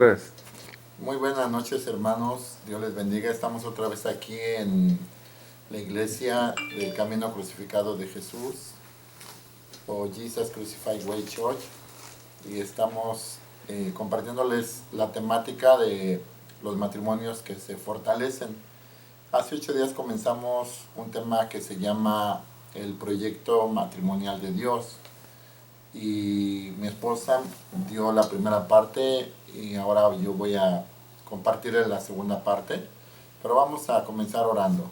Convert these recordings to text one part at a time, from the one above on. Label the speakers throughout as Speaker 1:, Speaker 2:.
Speaker 1: Pues,
Speaker 2: Muy buenas noches, hermanos. Dios les bendiga. Estamos otra vez aquí en la iglesia del Camino Crucificado de Jesús, o Jesus Crucified Way Church, y estamos compartiéndoles la temática de los matrimonios que se fortalecen. Hace 8 días comenzamos un tema que se llama el proyecto matrimonial de Dios, y mi esposa dio la primera parte y ahora yo voy a compartir la segunda parte, pero vamos a comenzar orando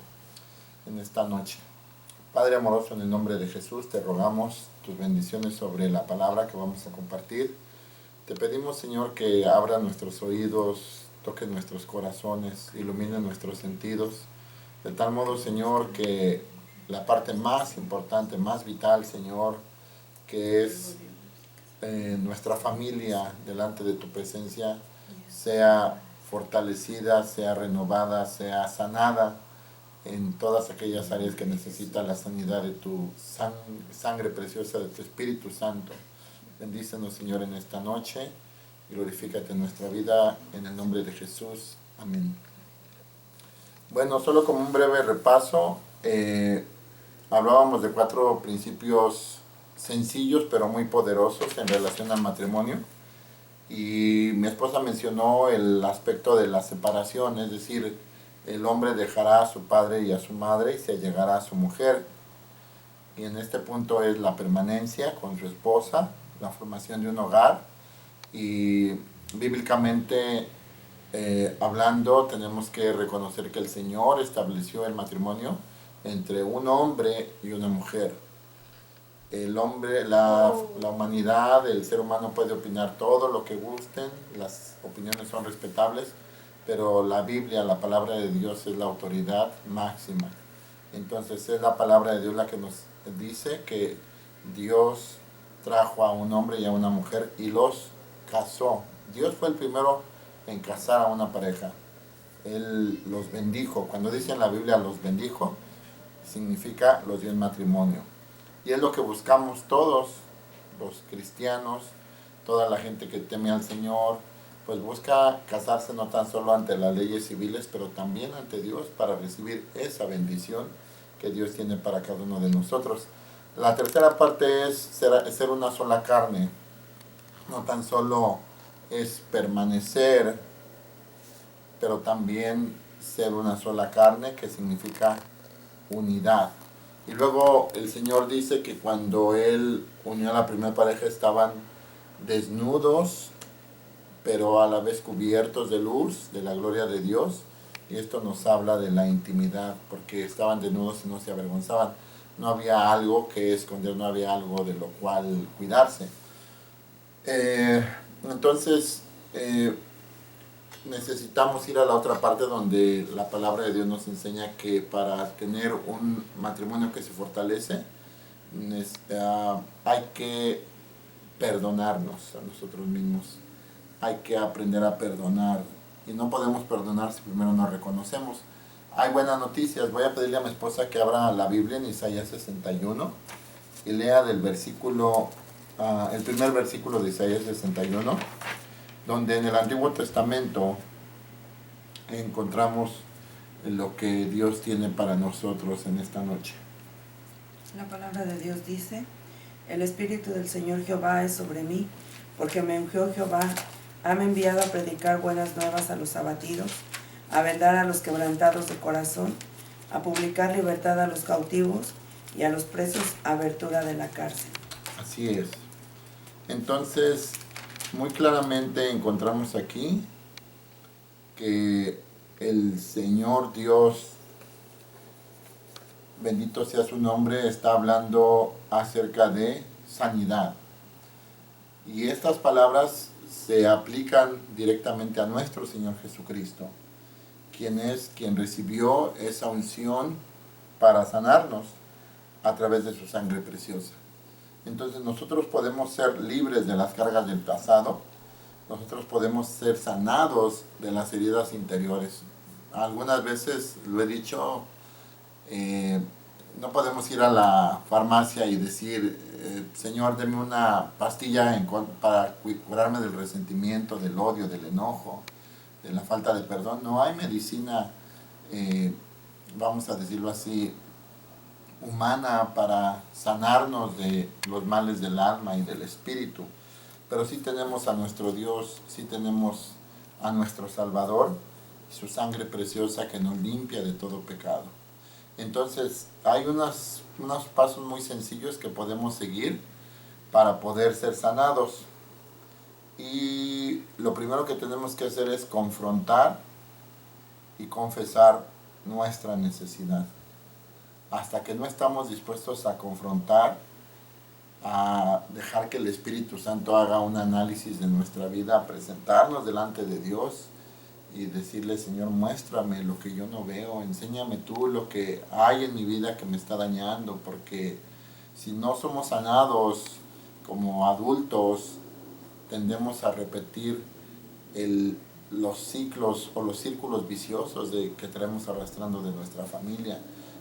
Speaker 2: en esta noche. Padre amoroso, en el nombre de Jesús te rogamos tus bendiciones sobre la palabra que vamos a compartir. Te pedimos, Señor, que abra nuestros oídos, toque nuestros corazones, ilumine nuestros sentidos, de tal modo, Señor, que la parte más importante, más vital, Señor, que es nuestra familia delante de tu presencia, sea fortalecida, sea renovada, sea sanada en todas aquellas áreas que necesita la sanidad de tu sangre preciosa, de tu Espíritu Santo. Bendícenos, Señor, en esta noche. Glorifícate en nuestra vida, en el nombre de Jesús. Amén. Bueno, solo como un breve repaso, hablábamos de 4 principios sencillos pero muy poderosos en relación al matrimonio. Y mi esposa mencionó el aspecto de la separación, es decir, el hombre dejará a su padre y a su madre y se allegará a su mujer. Y en este punto es la permanencia con su esposa, la formación de un hogar. Y bíblicamente hablando, tenemos que reconocer que el Señor estableció el matrimonio entre un hombre y una mujer. El hombre, la humanidad, el ser humano puede opinar todo lo que gusten, las opiniones son respetables, pero la Biblia, la palabra de Dios es la autoridad máxima. Entonces es la palabra de Dios la que nos dice que Dios trajo a un hombre y a una mujer y los casó. Dios fue el primero en casar a una pareja. Él los bendijo. Cuando dice en la Biblia los bendijo, significa los dio en matrimonio. Y es lo que buscamos todos, los cristianos, toda la gente que teme al Señor, pues busca casarse no tan solo ante las leyes civiles, pero también ante Dios para recibir esa bendición que Dios tiene para cada uno de nosotros. La tercera parte es ser una sola carne. No tan solo es permanecer, pero también ser una sola carne, que significa unidad. Y luego el Señor dice que cuando Él unió a la primera pareja estaban desnudos, pero a la vez cubiertos de luz, de la gloria de Dios. Y esto nos habla de la intimidad, porque estaban desnudos y no se avergonzaban. No había algo que esconder, no había algo de lo cual cuidarse. Entonces, necesitamos ir a la otra parte donde la palabra de Dios nos enseña que para tener un matrimonio que se fortalece, hay que perdonarnos a nosotros mismos. Hay que aprender a perdonar. Y no podemos perdonar si primero nos reconocemos. Hay buenas noticias. Voy a pedirle a mi esposa que abra la Biblia en Isaías 61 y lea del versículo, el primer versículo de Isaías 61, donde en el Antiguo Testamento encontramos lo que Dios tiene para nosotros en esta noche.
Speaker 3: La palabra de Dios dice: el Espíritu del Señor Jehová es sobre mí, porque me ungió Jehová, hame enviado a predicar buenas nuevas a los abatidos, a vendar a los quebrantados de corazón, a publicar libertad a los cautivos y a los presos abertura de la cárcel.
Speaker 2: Así es. Entonces, muy claramente encontramos aquí que el Señor Dios, bendito sea su nombre, está hablando acerca de sanidad. Y estas palabras se aplican directamente a nuestro Señor Jesucristo, quien es quien recibió esa unción para sanarnos a través de su sangre preciosa. Entonces nosotros podemos ser libres de las cargas del pasado, nosotros podemos ser sanados de las heridas interiores. Algunas veces lo he dicho, no podemos ir a la farmacia y decir, Señor, deme una pastilla para curarme del resentimiento, del odio, del enojo, de la falta de perdón. No hay medicina, vamos a decirlo así, humana para sanarnos de los males del alma y del espíritu. Pero sí tenemos a nuestro Dios, sí tenemos a nuestro Salvador, su sangre preciosa que nos limpia de todo pecado. Entonces hay unos pasos muy sencillos que podemos seguir para poder ser sanados. Y lo primero que tenemos que hacer es confrontar y confesar nuestra necesidad. Hasta que no estamos dispuestos a confrontar, a dejar que el Espíritu Santo haga un análisis de nuestra vida, a presentarnos delante de Dios y decirle, Señor, muéstrame lo que yo no veo, enséñame tú lo que hay en mi vida que me está dañando, porque si no somos sanados como adultos, tendemos a repetir los ciclos o los círculos viciosos que traemos arrastrando de nuestra familia.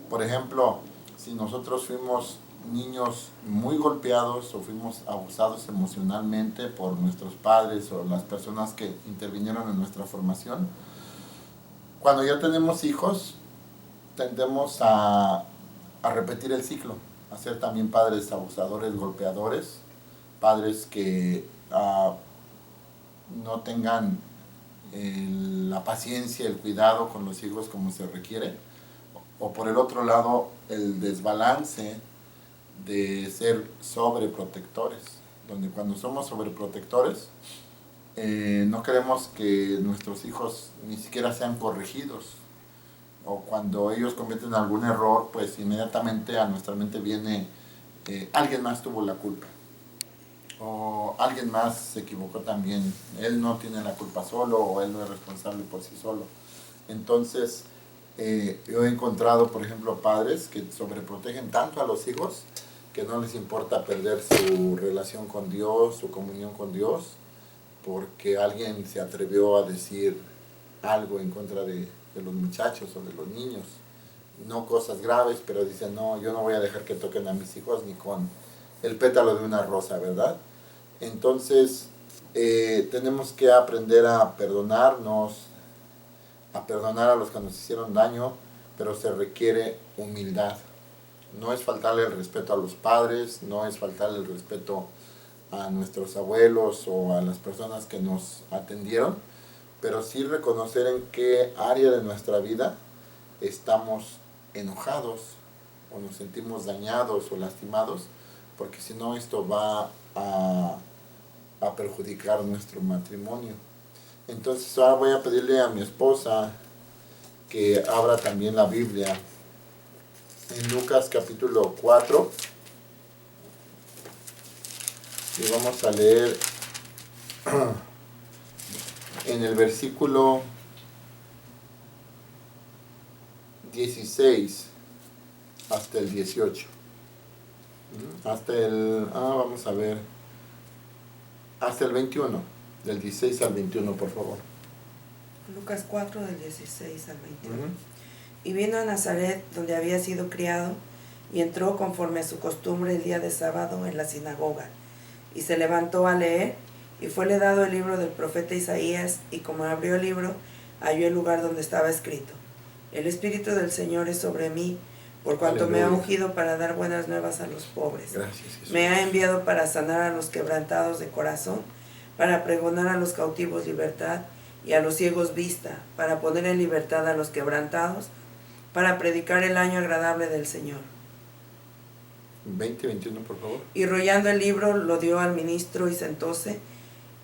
Speaker 2: Por ejemplo, si nosotros fuimos niños muy golpeados o fuimos abusados emocionalmente por nuestros padres o las personas que intervinieron en nuestra formación, cuando ya tenemos hijos, tendemos a repetir el ciclo, a ser también padres abusadores, golpeadores, padres que no tengan la paciencia, el cuidado con los hijos como se requiere, o por el otro lado el desbalance de ser sobreprotectores, donde cuando somos sobreprotectores no queremos que nuestros hijos ni siquiera sean corregidos, o cuando ellos cometen algún error, pues inmediatamente a nuestra mente viene alguien más tuvo la culpa, o alguien más se equivocó también, él no tiene la culpa solo, o él no es responsable por sí solo. Entonces yo he encontrado, por ejemplo, padres que sobreprotegen tanto a los hijos que no les importa perder su relación con Dios, su comunión con Dios, porque alguien se atrevió a decir algo en contra de los muchachos o de los niños. No cosas graves, pero dicen, no, yo no voy a dejar que toquen a mis hijos ni con el pétalo de una rosa, ¿verdad? Entonces, tenemos que aprender a perdonarnos, a perdonar a los que nos hicieron daño, pero se requiere humildad. No es faltarle el respeto a los padres, no es faltarle el respeto a nuestros abuelos o a las personas que nos atendieron, pero sí reconocer en qué área de nuestra vida estamos enojados o nos sentimos dañados o lastimados, porque si no esto va a perjudicar nuestro matrimonio. Entonces ahora voy a pedirle a mi esposa que abra también la Biblia en Lucas capítulo 4 y vamos a leer en el versículo 16 hasta el 18. Vamos a ver, hasta el 21, del 16 al 21, por favor.
Speaker 3: Lucas 4, del 16 al 21. Y vino a Nazaret, donde había sido criado, y entró conforme a su costumbre el día de sábado en la sinagoga. Y se levantó a leer, y fuele dado el libro del profeta Isaías, y como abrió el libro, halló el lugar donde estaba escrito: El Espíritu del Señor es sobre mí, por cuanto
Speaker 2: Aleluya.
Speaker 3: me ha ungido para dar buenas nuevas a los pobres.
Speaker 2: Gracias, Jesús.
Speaker 3: Me ha enviado para sanar a los quebrantados de corazón, para pregonar a los cautivos libertad y a los ciegos vista, para poner en libertad a los quebrantados, para predicar el año agradable del Señor.
Speaker 2: 20, 21, por favor.
Speaker 3: Y rollando el libro lo dio al ministro y sentóse,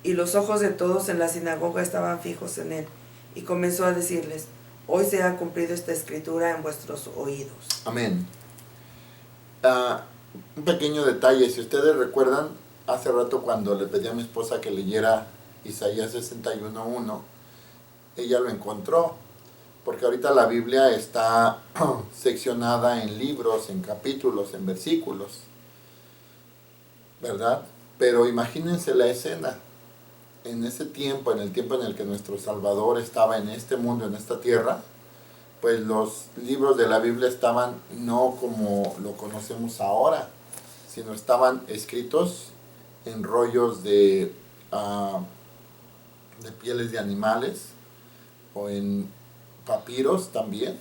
Speaker 3: y los ojos de todos en la sinagoga estaban fijos en él, y comenzó a decirles: Hoy se ha cumplido esta escritura en vuestros oídos.
Speaker 2: Amén. Un pequeño detalle, si ustedes recuerdan, hace rato cuando le pedí a mi esposa que leyera Isaías 61:1, ella lo encontró, porque ahorita la Biblia está seccionada en libros, en capítulos, en versículos, ¿verdad? Pero imagínense la escena, en ese tiempo, en el tiempo en el que nuestro Salvador estaba en este mundo, en esta tierra, pues los libros de la Biblia estaban no como lo conocemos ahora, sino estaban escritos en rollos de pieles de animales o en papiros también.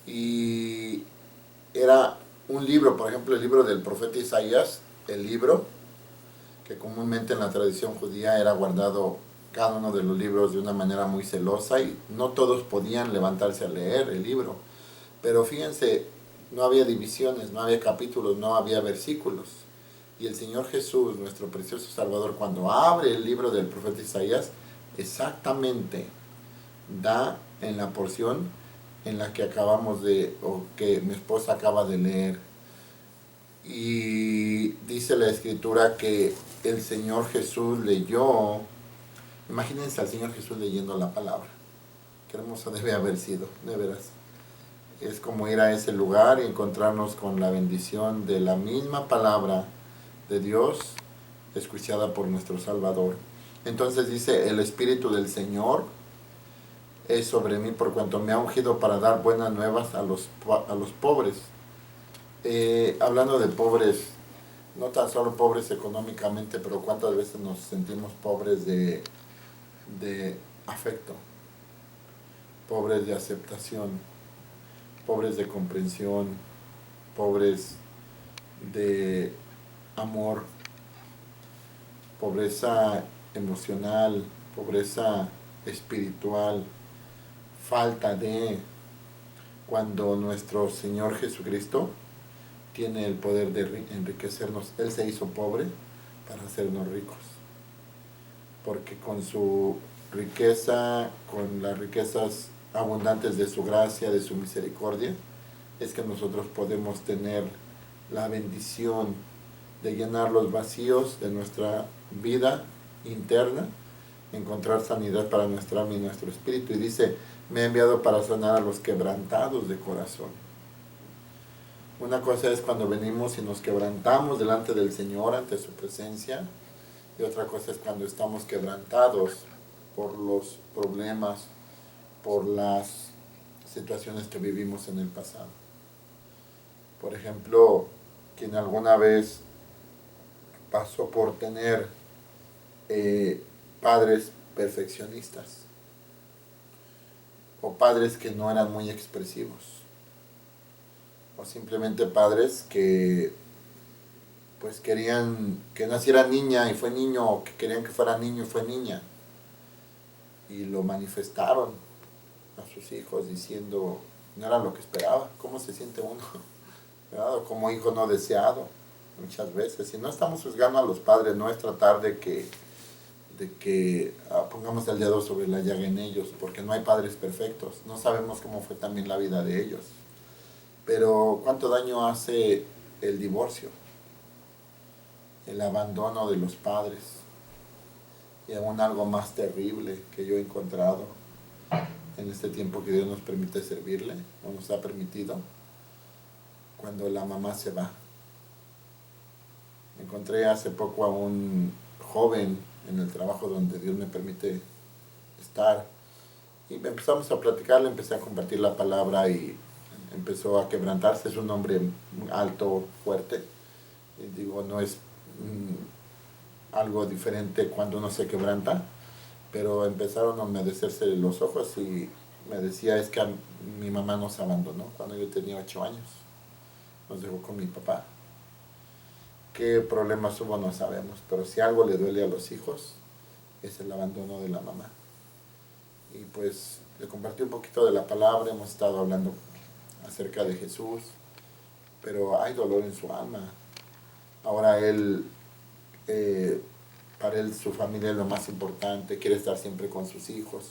Speaker 2: Y era un libro, por ejemplo, el libro del profeta Isaías, el libro que comúnmente en la tradición judía era guardado cada uno de los libros de una manera muy celosa y no todos podían levantarse a leer el libro. Pero fíjense, no había divisiones, no había capítulos, no había versículos. Y el Señor Jesús, nuestro precioso Salvador, cuando abre el libro del profeta Isaías, exactamente da en la porción en la que acabamos de, o que mi esposa acaba de leer. Y dice la escritura que el Señor Jesús leyó, imagínense al Señor Jesús leyendo la palabra. Qué hermoso debe haber sido, de veras. Es como ir a ese lugar y encontrarnos con la bendición de la misma palabra de Dios, escuchada por nuestro Salvador. Entonces dice, el Espíritu del Señor es sobre mí por cuanto me ha ungido para dar buenas nuevas a los pobres. Hablando de pobres, no tan solo pobres económicamente, pero cuántas veces nos sentimos pobres de afecto, pobres de aceptación, pobres de comprensión, pobres de amor, pobreza emocional, pobreza espiritual, falta de, cuando nuestro Señor Jesucristo tiene el poder de enriquecernos. Él se hizo pobre para hacernos ricos, porque con su riqueza, con las riquezas abundantes de su gracia, de su misericordia, es que nosotros podemos tener la bendición de llenar los vacíos de nuestra vida interna, encontrar sanidad para nuestra alma y nuestro espíritu. Y dice, me ha enviado para sanar a los quebrantados de corazón. Una cosa es cuando venimos y nos quebrantamos delante del Señor, ante su presencia, y otra cosa es cuando estamos quebrantados por los problemas, por las situaciones que vivimos en el pasado. Por ejemplo, quien alguna vez pasó por tener padres perfeccionistas o padres que no eran muy expresivos o simplemente padres que pues querían que naciera niña y fue niño, o que querían que fuera niño y fue niña, y lo manifestaron a sus hijos diciendo no era lo que esperaba. ¿Cómo se siente uno? ¿Verdad? O como hijo no deseado muchas veces. Y no estamos juzgando a los padres, no es tratar de que pongamos el dedo sobre la llaga en ellos, porque no hay padres perfectos, no sabemos cómo fue también la vida de ellos. Pero cuánto daño hace el divorcio, el abandono de los padres, y aún algo más terrible que yo he encontrado en este tiempo que Dios nos permite servirle, o nos ha permitido, cuando la mamá se va. Encontré hace poco a un joven en el trabajo donde Dios me permite estar, y empezamos a platicar, le empecé a compartir la palabra y empezó a quebrantarse. Es un hombre alto, fuerte, y digo, no es algo diferente cuando uno se quebranta, pero empezaron a humedecerse los ojos y me decía, es que mi mamá nos abandonó cuando yo tenía 8 años, nos dejó con mi papá. ¿Qué problemas hubo? No sabemos, pero si algo le duele a los hijos es el abandono de la mamá. Y pues le compartí un poquito de la palabra, hemos estado hablando acerca de Jesús, pero hay dolor en su alma. Ahora él, para él su familia es lo más importante, quiere estar siempre con sus hijos,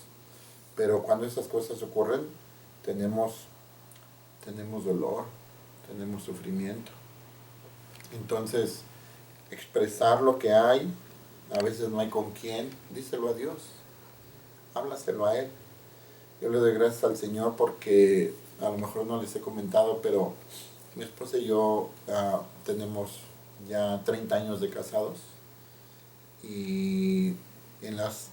Speaker 2: pero cuando esas cosas ocurren tenemos dolor, tenemos sufrimiento. Entonces, expresar lo que hay, a veces no hay con quién, díselo a Dios, háblaselo a Él. Yo le doy gracias al Señor porque a lo mejor no les he comentado, pero mi esposa y yo tenemos ya 30 años de casados, y en las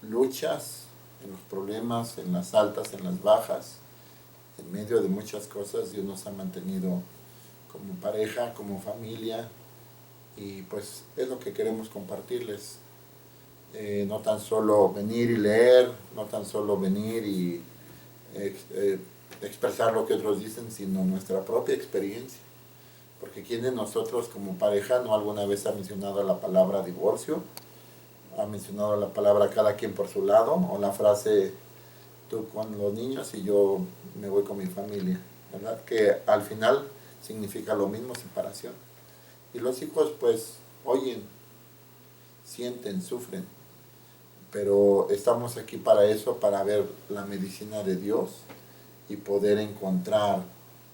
Speaker 2: luchas, en los problemas, en las altas, en las bajas, en medio de muchas cosas Dios nos ha mantenido como pareja, como familia, y pues es lo que queremos compartirles. No tan solo venir y leer, no tan solo venir y expresar lo que otros dicen, sino nuestra propia experiencia. Porque ¿quién de nosotros como pareja no alguna vez ha mencionado la palabra divorcio? Ha mencionado la palabra cada quien por su lado, o la frase tú con los niños y yo me voy con mi familia, ¿verdad? Que al final significa lo mismo, separación. Y los hijos pues oyen, sienten, sufren, pero estamos aquí para eso, para ver la medicina de Dios y poder encontrar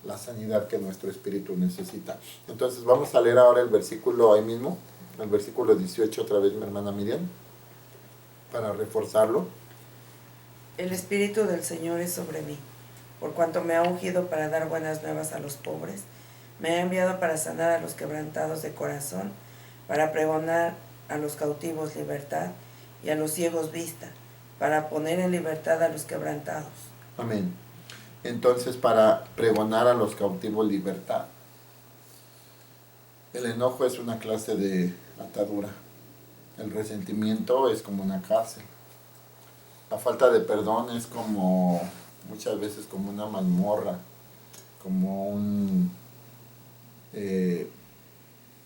Speaker 2: la sanidad que nuestro espíritu necesita. Entonces vamos a leer ahora el versículo ahí mismo, el versículo 18 otra vez, mi hermana Miriam, para reforzarlo.
Speaker 3: El Espíritu del Señor es sobre mí, por cuanto me ha ungido para dar buenas nuevas a los pobres, me ha enviado para sanar a los quebrantados de corazón, para pregonar a los cautivos libertad y a los ciegos vista, para poner en libertad a los quebrantados.
Speaker 2: Amén. Entonces, para pregonar a los cautivos libertad. El enojo es una clase de atadura. El resentimiento es como una cárcel. La falta de perdón es como, muchas veces como una mazmorra, como un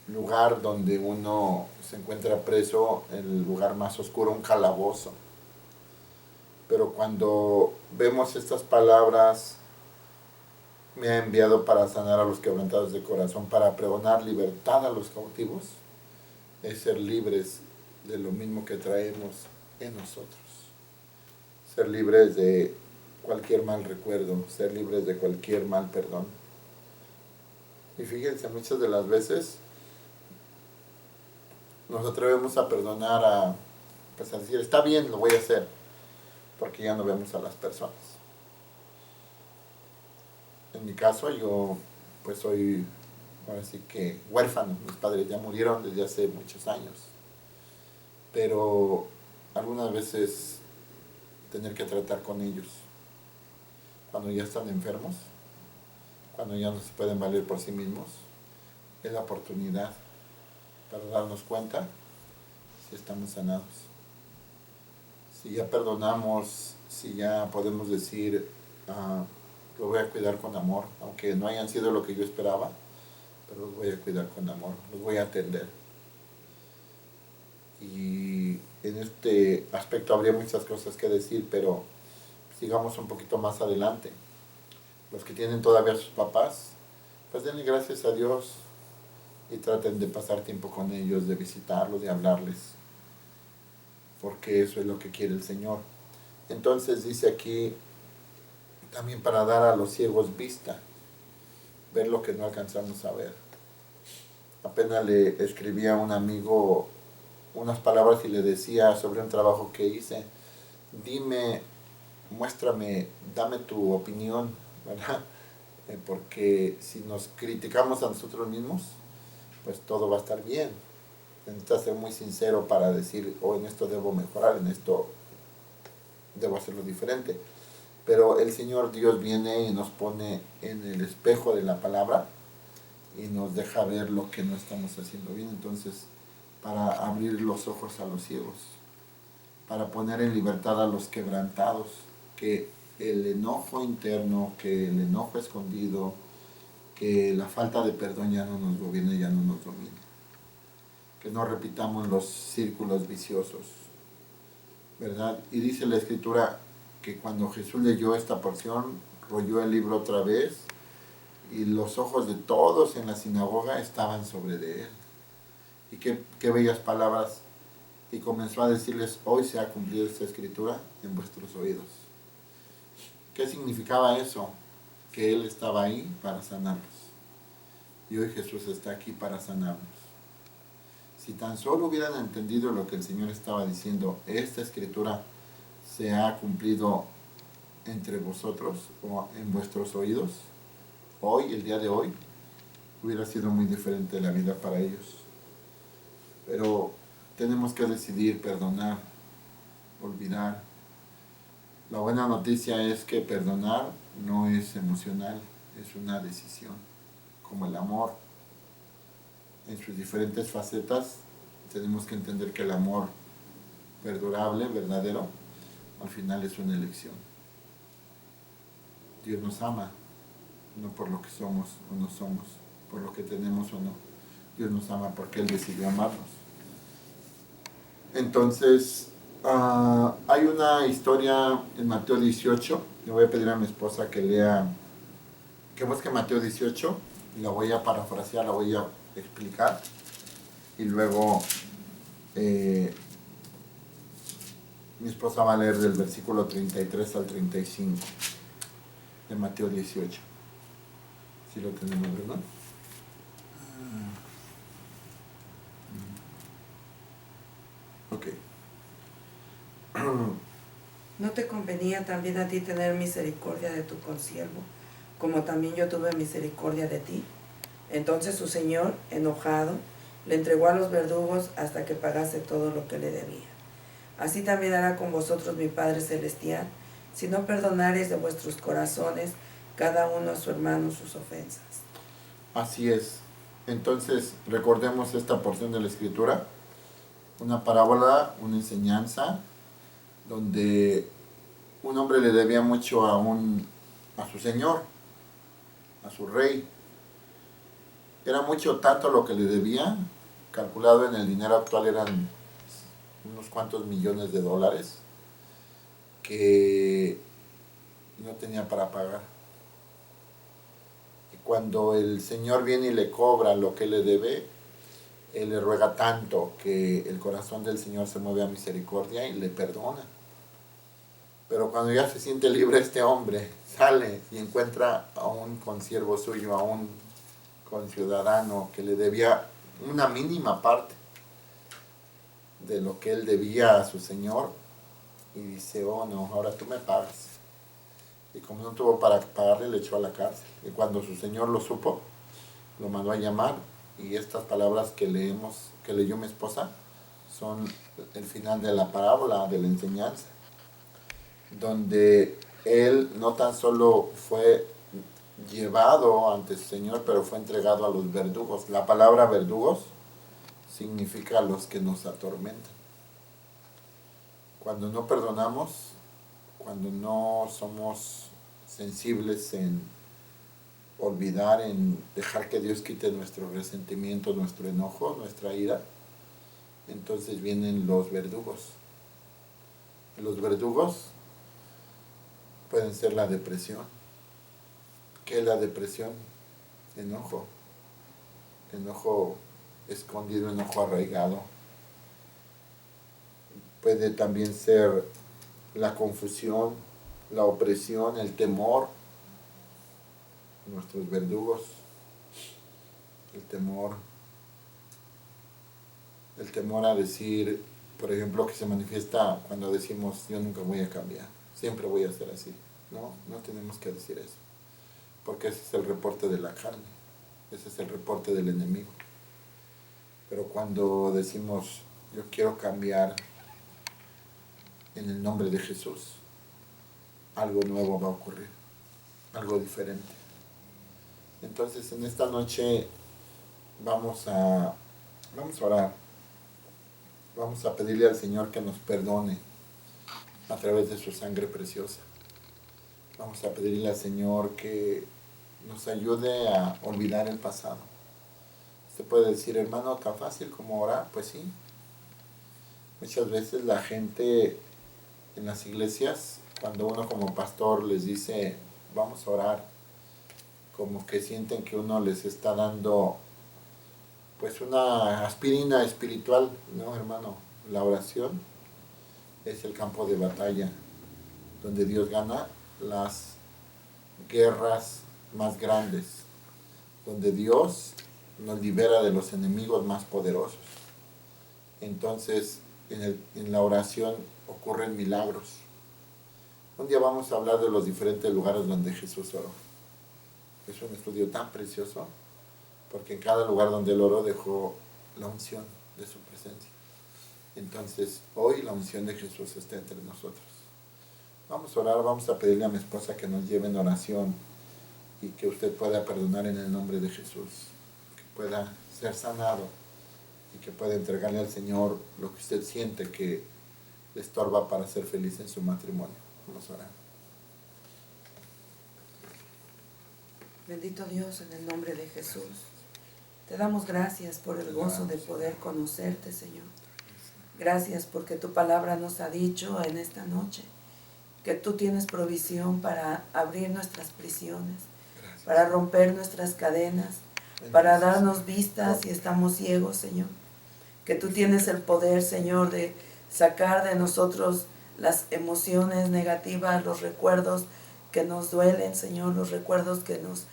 Speaker 2: lugar donde uno se encuentra preso, el lugar más oscuro, un calabozo. Pero cuando vemos estas palabras, me ha enviado para sanar a los quebrantados de corazón, para pregonar libertad a los cautivos, es ser libres de lo mismo que traemos en nosotros. Ser libres de cualquier mal recuerdo, ser libres de cualquier mal perdón. Y fíjense, muchas de las veces nos atrevemos a perdonar, pues a decir, está bien, lo voy a hacer, porque ya no vemos a las personas. En mi caso, yo pues soy, ahora sí que huérfano, mis padres ya murieron desde hace muchos años, pero algunas veces tener que tratar con ellos cuando ya están enfermos, cuando ya no se pueden valer por sí mismos, es la oportunidad para darnos cuenta si estamos sanados. Si ya perdonamos, si ya podemos decir, lo voy a cuidar con amor, aunque no hayan sido lo que yo esperaba, pero los voy a cuidar con amor, los voy a atender. Y en este aspecto habría muchas cosas que decir, pero sigamos un poquito más adelante. Los que tienen todavía a sus papás, pues denle gracias a Dios y traten de pasar tiempo con ellos, de visitarlos, de hablarles, porque eso es lo que quiere el Señor. Entonces dice aquí, también para dar a los ciegos vista, ver lo que no alcanzamos a ver. Apenas le escribí a un amigo unas palabras y le decía sobre un trabajo que hice, dime, muéstrame, dame tu opinión, ¿verdad? Porque si nos criticamos a nosotros mismos, pues todo va a estar bien. Necesitas ser muy sincero para decir, en esto debo mejorar, en esto debo hacerlo diferente. Pero el Señor Dios viene y nos pone en el espejo de la palabra y nos deja ver lo que no estamos haciendo bien. Entonces, para abrir los ojos a los ciegos, para poner en libertad a los quebrantados, que el enojo interno, que el enojo escondido, que la falta de perdón ya no nos gobierne, ya no nos domine. Que no repitamos los círculos viciosos, ¿verdad? Y dice la Escritura que cuando Jesús leyó esta porción, rolló el libro otra vez y los ojos de todos en la sinagoga estaban sobre de él. Y qué bellas palabras. Y comenzó a decirles, hoy se ha cumplido esta Escritura en vuestros oídos. ¿Qué significaba eso? Que Él estaba ahí para sanarlos. Y hoy Jesús está aquí para sanarnos. Si tan solo hubieran entendido lo que el Señor estaba diciendo, esta Escritura se ha cumplido entre vosotros o en vuestros oídos, hoy, el día de hoy, hubiera sido muy diferente la vida para ellos. Pero tenemos que decidir perdonar, olvidar, La buena noticia es que perdonar no es emocional, es una decisión, como el amor. En sus diferentes facetas tenemos que entender que el amor perdurable, verdadero, al final es una elección. Dios nos ama, no por lo que somos o no somos, por lo que tenemos o no. Dios nos ama porque Él decidió amarnos. Entonces, hay una historia en Mateo 18. Le voy a pedir a mi esposa que lea, que busque Mateo 18. Y la voy a parafrasear, la voy a explicar. Y luego mi esposa va a leer del versículo 33 al 35 de Mateo 18. Si lo tenemos, ¿verdad? Ok.
Speaker 3: ¿No te convenía también a ti tener misericordia de tu consiervo, como también yo tuve misericordia de ti? Entonces su señor, enojado, le entregó a los verdugos hasta que pagase todo lo que le debía. Así también hará con vosotros mi Padre Celestial, si no perdonareis de vuestros corazones cada uno a su hermano sus ofensas.
Speaker 2: Así es. Entonces, recordemos esta porción de la Escritura, una parábola, una enseñanza, donde un hombre le debía mucho a su señor, a su rey. Era mucho tanto lo que le debía, calculado en el dinero actual eran unos cuantos millones de dólares, que no tenía para pagar. Y cuando el señor viene y le cobra lo que le debe, él le ruega tanto que el corazón del Señor se mueve a misericordia y le perdona. Pero cuando ya se siente libre este hombre, sale y encuentra a un consiervo suyo, a un conciudadano que le debía una mínima parte de lo que él debía a su señor, y dice, oh no, ahora tú me pagas. Y como no tuvo para pagarle, le echó a la cárcel. Y cuando su señor lo supo, lo mandó a llamar, y estas palabras que leemos, que leyó mi esposa, son el final de la parábola, de la enseñanza, donde él no tan solo fue llevado ante su señor, pero fue entregado a los verdugos. La palabra verdugos significa los que nos atormentan. Cuando no perdonamos, cuando no somos sensibles en olvidar, en dejar que Dios quite nuestro resentimiento, nuestro enojo, nuestra ira, entonces vienen los verdugos. Los verdugos pueden ser la depresión. ¿Qué es la depresión? Enojo. Enojo escondido, enojo arraigado. Puede también ser la confusión, la opresión, el temor. Nuestros verdugos, el temor a decir, por ejemplo, que se manifiesta cuando decimos, yo nunca voy a cambiar, siempre voy a ser así. No, no tenemos que decir eso, porque ese es el reporte de la carne, ese es el reporte del enemigo. Pero cuando decimos, yo quiero cambiar en el nombre de Jesús, algo nuevo va a ocurrir, algo diferente. Entonces en esta noche vamos a orar, vamos a pedirle al Señor que nos perdone a través de su sangre preciosa. Vamos a pedirle al Señor que nos ayude a olvidar el pasado. Usted puede decir, hermano, tan fácil como orar. Pues sí. Muchas veces la gente en las iglesias, cuando uno como pastor les dice, vamos a orar, como que sienten que uno les está dando pues una aspirina espiritual. No, hermano, la oración es el campo de batalla donde Dios gana las guerras más grandes, donde Dios nos libera de los enemigos más poderosos. Entonces, en la oración ocurren milagros. Un día vamos a hablar de los diferentes lugares donde Jesús oró. Es un estudio tan precioso, porque en cada lugar donde Él oró dejó la unción de su presencia. Entonces, hoy la unción de Jesús está entre nosotros. Vamos a orar, vamos a pedirle a mi esposa que nos lleve en oración y que usted pueda perdonar en el nombre de Jesús, que pueda ser sanado y que pueda entregarle al Señor lo que usted siente que le estorba para ser feliz en su matrimonio. Vamos a orar.
Speaker 3: Bendito Dios, en el nombre de Jesús, te damos gracias por el gozo de poder conocerte, Señor. Gracias porque tu palabra nos ha dicho en esta noche que tú tienes provisión para abrir nuestras prisiones, para romper nuestras cadenas, para darnos vistas si estamos ciegos, Señor. Que tú tienes el poder, Señor, de sacar de nosotros las emociones negativas, los recuerdos que nos duelen, Señor, los recuerdos que nos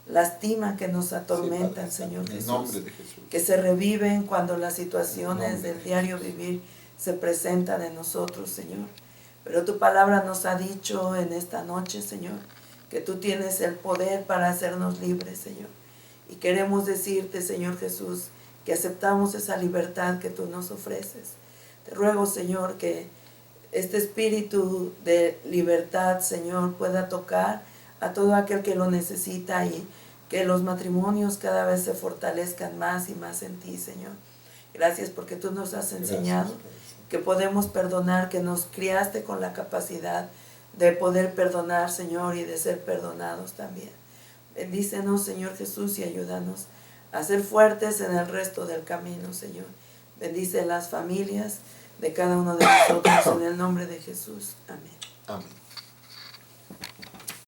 Speaker 3: lastiman, que nos atormentan, Señor Jesús.
Speaker 2: En nombre de Jesús.
Speaker 3: Que se reviven cuando las situaciones del diario vivir se presentan en nosotros, Señor. Pero tu palabra nos ha dicho en esta noche, Señor, que tú tienes el poder para hacernos libres, Señor. Y queremos decirte, Señor Jesús, que aceptamos esa libertad que tú nos ofreces. Te ruego, Señor, que este espíritu de libertad, Señor, pueda tocar a todo aquel que lo necesita y que los matrimonios cada vez se fortalezcan más y más en ti, Señor. Gracias porque tú nos has enseñado que podemos perdonar, que nos criaste con la capacidad de poder perdonar, Señor, y de ser perdonados también. Bendícenos, Señor Jesús, y ayúdanos a ser fuertes en el resto del camino, Señor. Bendice las familias de cada uno de nosotros en el nombre de Jesús. Amén.
Speaker 2: Amén.